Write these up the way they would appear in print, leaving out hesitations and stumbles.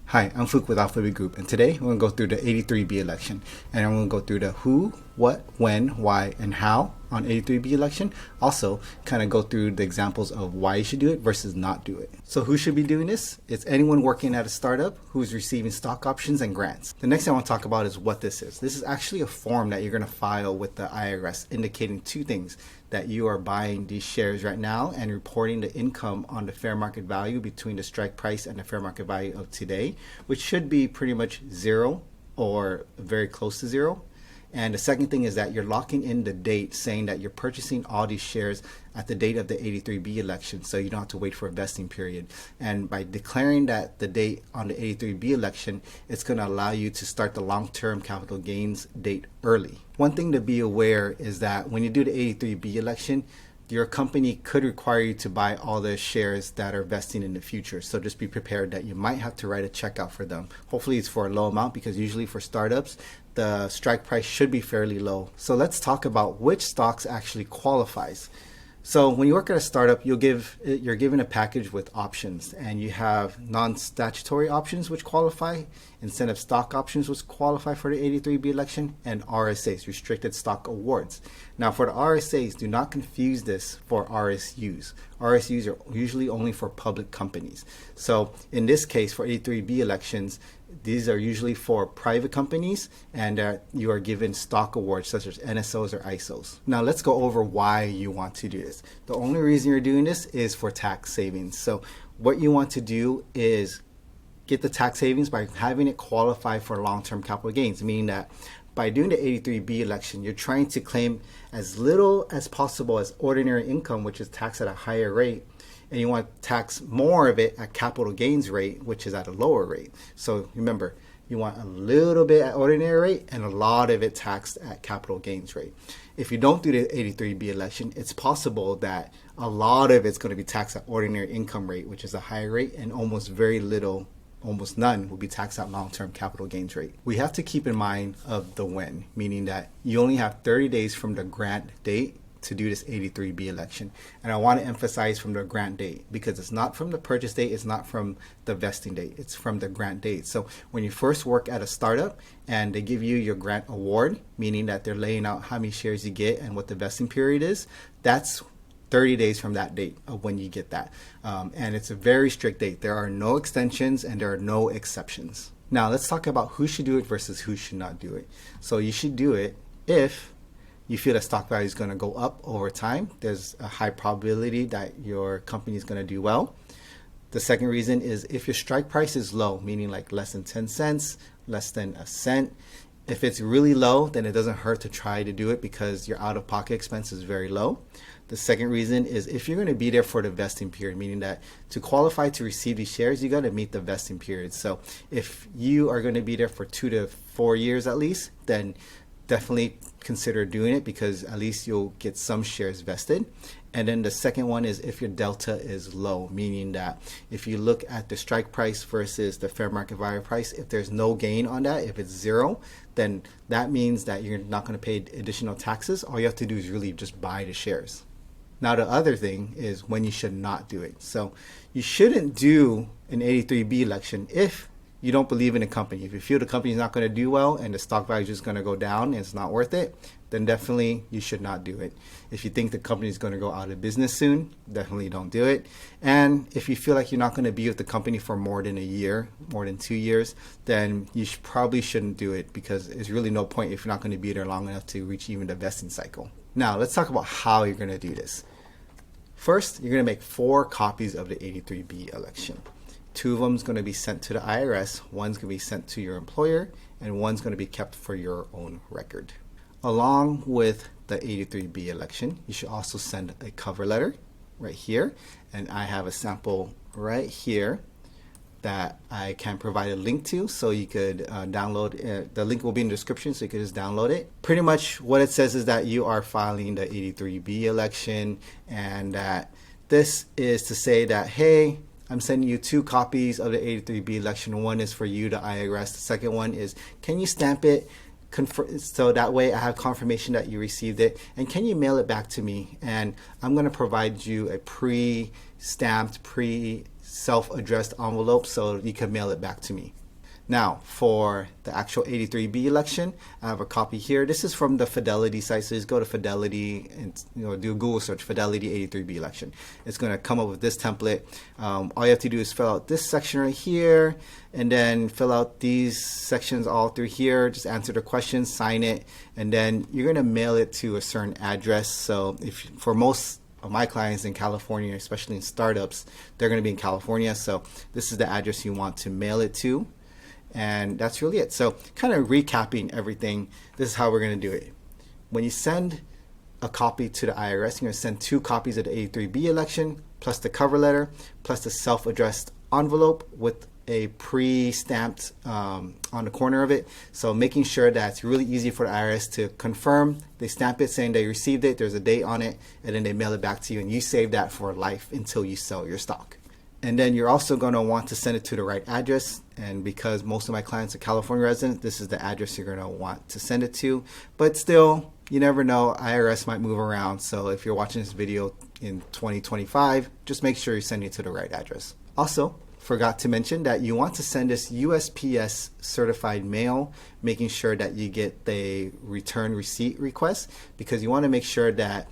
Hi, I'm Fook with Alphabet Group, and today we're going to go through the 83B election. And I'm going to go through the who, what, when, why, and how on 83B election. Also, kind of go through the examples of why you should do it versus not do it. So who should be doing this? It's anyone working at a startup who's receiving stock options and grants. The next thing I want to talk about is what this is. This is actually a form that you're going to file with the IRS indicating two things: that you are buying these shares right now and reporting the income on the fair market value between the strike price and the fair market value of today, which should be pretty much zero or very close to zero. And the second thing is that you're locking in the date, saying that you're purchasing all these shares at the date of the 83B election, so you don't have to wait for a vesting period. And by declaring that the date on the 83B election, it's going to allow you to start the long-term capital gains date early. One thing to be aware is that when you do the 83B election, your company could require you to buy all the shares that are vesting in the future. So just be prepared that you might have to write a check out for them. Hopefully it's for a low amount, because usually for startups, the strike price should be fairly low. So let's talk about which stocks actually qualifies. So when you work at a startup, you're given a package with options, and you have non-statutory options which qualify, incentive stock options which qualify for the 83B election, and RSAs, restricted stock awards. Now for the RSAs, do not confuse this for RSUs. RSUs are usually only for public companies. So in this case, for 83B elections, these are usually for private companies, and you are given stock awards such as NSOs or ISOs. Now let's go over why you want to do this. The only reason you're doing this is for tax savings. So what you want to do is get the tax savings by having it qualify for long-term capital gains, meaning that by doing the 83B election, you're trying to claim as little as possible as ordinary income, which is taxed at a higher rate, and you want to tax more of it at capital gains rate, which is at a lower rate. So remember, you want a little bit at ordinary rate and a lot of it taxed at capital gains rate. If you don't do the 83B election, it's possible that a lot of it's going to be taxed at ordinary income rate, which is a higher rate, and almost very little, almost none, will be taxed at long-term capital gains rate. We have to keep in mind of the when, meaning that you only have 30 days from the grant date to do this 83B election. And I want to emphasize from the grant date, because it's not from the purchase date, it's not from the vesting date, it's from the grant date. So when you first work at a startup and they give you your grant award, meaning that they're laying out how many shares you get and what the vesting period is, that's 30 days from that date of when you get that. And it's a very strict date. There are no extensions and there are no exceptions. Now let's talk about who should do it versus who should not do it. So you should do it if you feel that stock value is going to go up over time. There's a high probability that your company is going to do well. The second reason is if your strike price is low, meaning like less than 10 cents, less than a cent. If it's really low, then it doesn't hurt to try to do it because your out-of-pocket expense is very low. The second reason is if you're going to be there for the vesting period, meaning that to qualify to receive these shares, you got to meet the vesting period. So if you are going to be there for 2 to 4 years at least, then definitely consider doing it, because at least you'll get some shares vested. And then the second one is if your delta is low, meaning that if you look at the strike price versus the fair market value price, if there's no gain on that, if it's zero, then that means that you're not going to pay additional taxes. All you have to do is really just buy the shares. Now the other thing is when you should not do it. So you shouldn't do an 83B election if you don't believe in a company. If you feel the company is not going to do well and the stock value is just going to go down and it's not worth it, then definitely you should not do it. If you think the company is going to go out of business soon, definitely don't do it. And if you feel like you're not going to be with the company for more than a year, more than 2 years, then you probably shouldn't do it, because there's really no point if you're not going to be there long enough to reach even the vesting cycle. Now let's talk about how you're going to do this. First, you're going to make 4 copies of the 83B election. 2 of them is going to be sent to the IRS, one's going to be sent to your employer, and one's going to be kept for your own record. Along with the 83B election, you should also send a cover letter right here, and I have a sample right here that I can provide a link to, so you could download it. The link will be in the description, so you could just download it. Pretty much what it says is that you are filing the 83B election, and that this is to say that, hey, I'm sending you 2 copies of the 83B election. One is for you, the IRS. The second one is, can you stamp it so that way I have confirmation that you received it, and can you mail it back to me? And I'm going to provide you a pre-stamped, self-addressed envelope so you can mail it back to me. Now, for the actual 83B election, I have a copy here. This is from the Fidelity site. So just go to Fidelity and do a Google search, Fidelity 83B election. It's going to come up with this template. All you have to do is fill out this section right here, and then fill out these sections all through here. Just answer the questions, sign it, and then you're going to mail it to a certain address. So if for most of my clients in California, especially in startups, they're going to be in California. So this is the address you want to mail it to. And that's really it. So kind of recapping everything, this is how we're going to do it. When you send a copy to the IRS, you're going to send 2 copies of the 83B election, plus the cover letter, plus the self-addressed envelope with a pre-stamped on the corner of it. So making sure that it's really easy for the IRS to confirm. They stamp it saying they received it, there's a date on it, and then they mail it back to you, and you save that for life until you sell your stock. And then you're also going to want to send it to the right address. And because most of my clients are California residents, this is the address you're going to want to send it to. But still, you never know, IRS might move around. So if you're watching this video in 2025, just make sure you're sending it to the right address. Also, forgot to mention that you want to send this USPS certified mail, making sure that you get the return receipt request, because you want to make sure that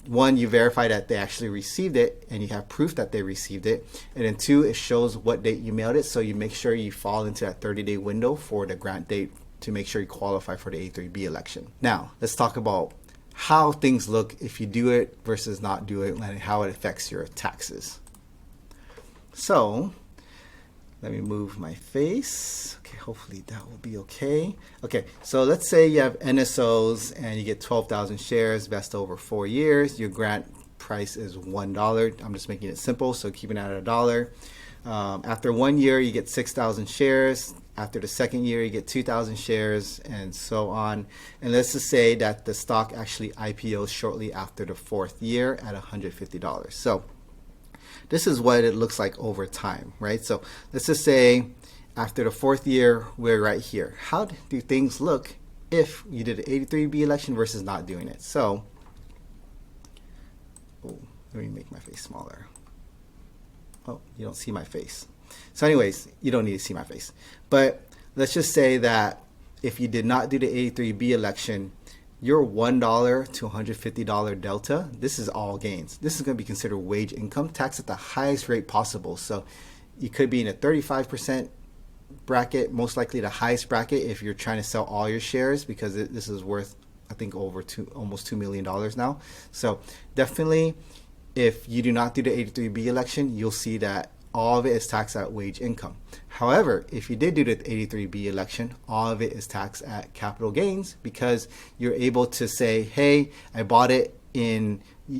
1, you verify that they actually received it and you have proof that they received it. And then 2, it shows what date you mailed it. So you make sure you fall into that 30-day window for the grant date to make sure you qualify for the A3B election. Now, let's talk about how things look if you do it versus not do it and how it affects your taxes. So let me move my face. Okay, hopefully that will be okay. Okay, so let's say you have NSOs and you get 12,000 shares, vest over 4 years. Your grant price is $1. I'm just making it simple, so keeping it at $1. After 1 year, you get 6,000 shares. After the second year, you get 2,000 shares, and so on. And let's just say that the stock actually IPOs shortly after the 4th year at $150. So this is what it looks like over time, right? So let's just say after the 4th year, we're right here. How do things look if you did an 83B election versus not doing it? So, let me make my face smaller. Oh, you don't see my face. So anyways, you don't need to see my face. But let's just say that if you did not do the 83B election, your $1 to $150 delta, this is all gains. This is going to be considered wage income tax at the highest rate possible. So you could be in a 35% bracket, most likely the highest bracket if you're trying to sell all your shares, because this is worth, I think, over almost $2 million now. So definitely, if you do not do the 83B election, you'll see that all of it is taxed at wage income. However, if you did do the 83B election, all of it is taxed at capital gains, because you're able to say, hey, I bought it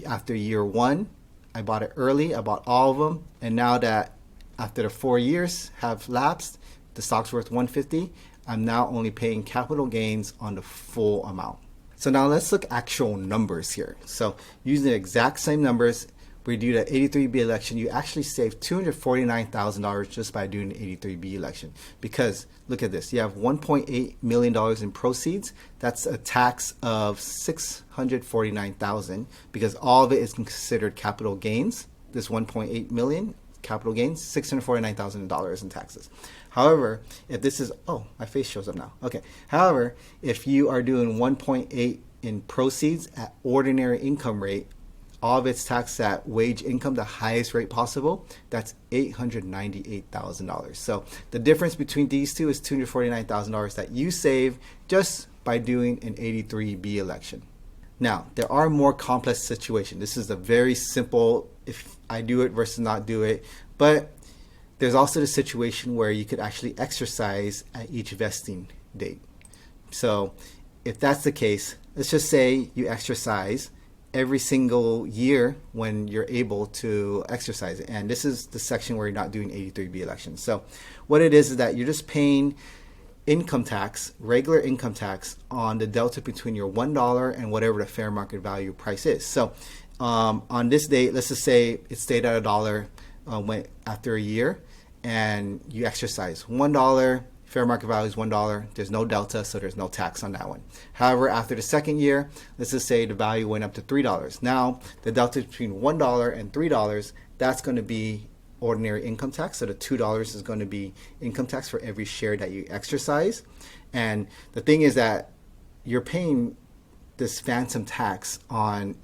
after year 1, I bought it early, I bought all of them, and now that after the 4 years have lapsed, the stock's worth $150, I'm now only paying capital gains on the full amount. So now let's look actual numbers here. So using the exact same numbers, we do the 83B election, you actually save $249,000 just by doing the 83B election. Because look at this, you have $1.8 million in proceeds. That's a tax of $649,000 because all of it is considered capital gains. This 1.8 million capital gains, $649,000 in taxes. However, if this is, oh, my face shows up now. Okay. However, if you are doing 1.8 in proceeds at ordinary income rate, all of it's taxed at wage income, the highest rate possible. That's $898,000. So the difference between these two is $249,000 that you save just by doing an 83B election. Now, there are more complex situations. This is a very simple, if I do it versus not do it, but there's also the situation where you could actually exercise at each vesting date. So if that's the case, let's just say you exercise every single year when you're able to exercise it. And this is the section where you're not doing 83B elections. So what it is that you're just paying income tax, regular income tax, on the delta between your $1 and whatever the fair market value price is. So on this date, let's just say it stayed at $1 after a year, and you exercise $1, fair market value is $1, there's no delta, so there's no tax on that one. However, after the second year, let's just say the value went up to $3. Now, the delta between $1 and $3, that's going to be ordinary income tax. So the $2 is going to be income tax for every share that you exercise. And the thing is that you're paying this phantom tax on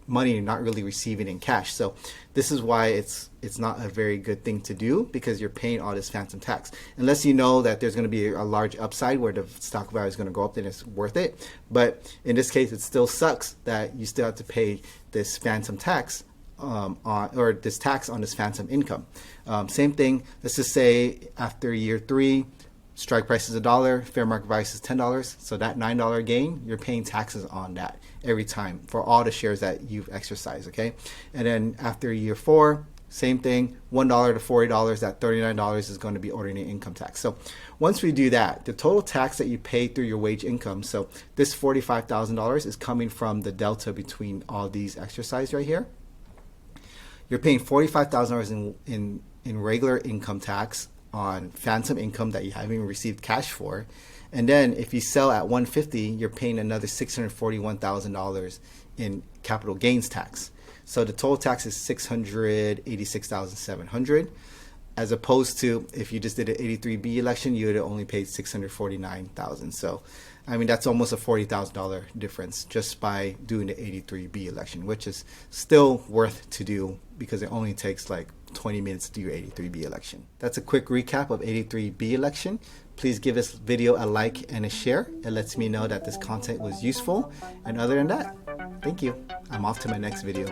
money you're not really receiving in cash. So this is why it's not a very good thing to do, because you're paying all this phantom tax. Unless you know that there's going to be a large upside where the stock value is going to go up, then it's worth it. But in this case, it still sucks that you still have to pay this phantom tax or this tax on this phantom income. Same thing, let's just say after year 3, strike price is $1, fair market value is $10. So that $9 gain, you're paying taxes on that every time for all the shares that you've exercised, okay? And then after year 4, same thing, $1 to $40, that $39 is going to be ordinary income tax. So once we do that, the total tax that you pay through your wage income, so this $45,000 is coming from the delta between all these exercises right here. You're paying $45,000 in regular income tax on phantom income that you haven't even received cash for. And then if you sell at 150, you're paying another $641,000 in capital gains tax. So the total tax is $686,700, as opposed to if you just did an 83B election, you would have only paid $649,000. So I mean, that's almost a $40,000 difference just by doing the 83B election, which is still worth to do because it only takes like 20 minutes to do your 83B election. That's a quick recap of 83B election. Please give this video a like and a share. It lets me know that this content was useful. And other than that, thank you. I'm off to my next video.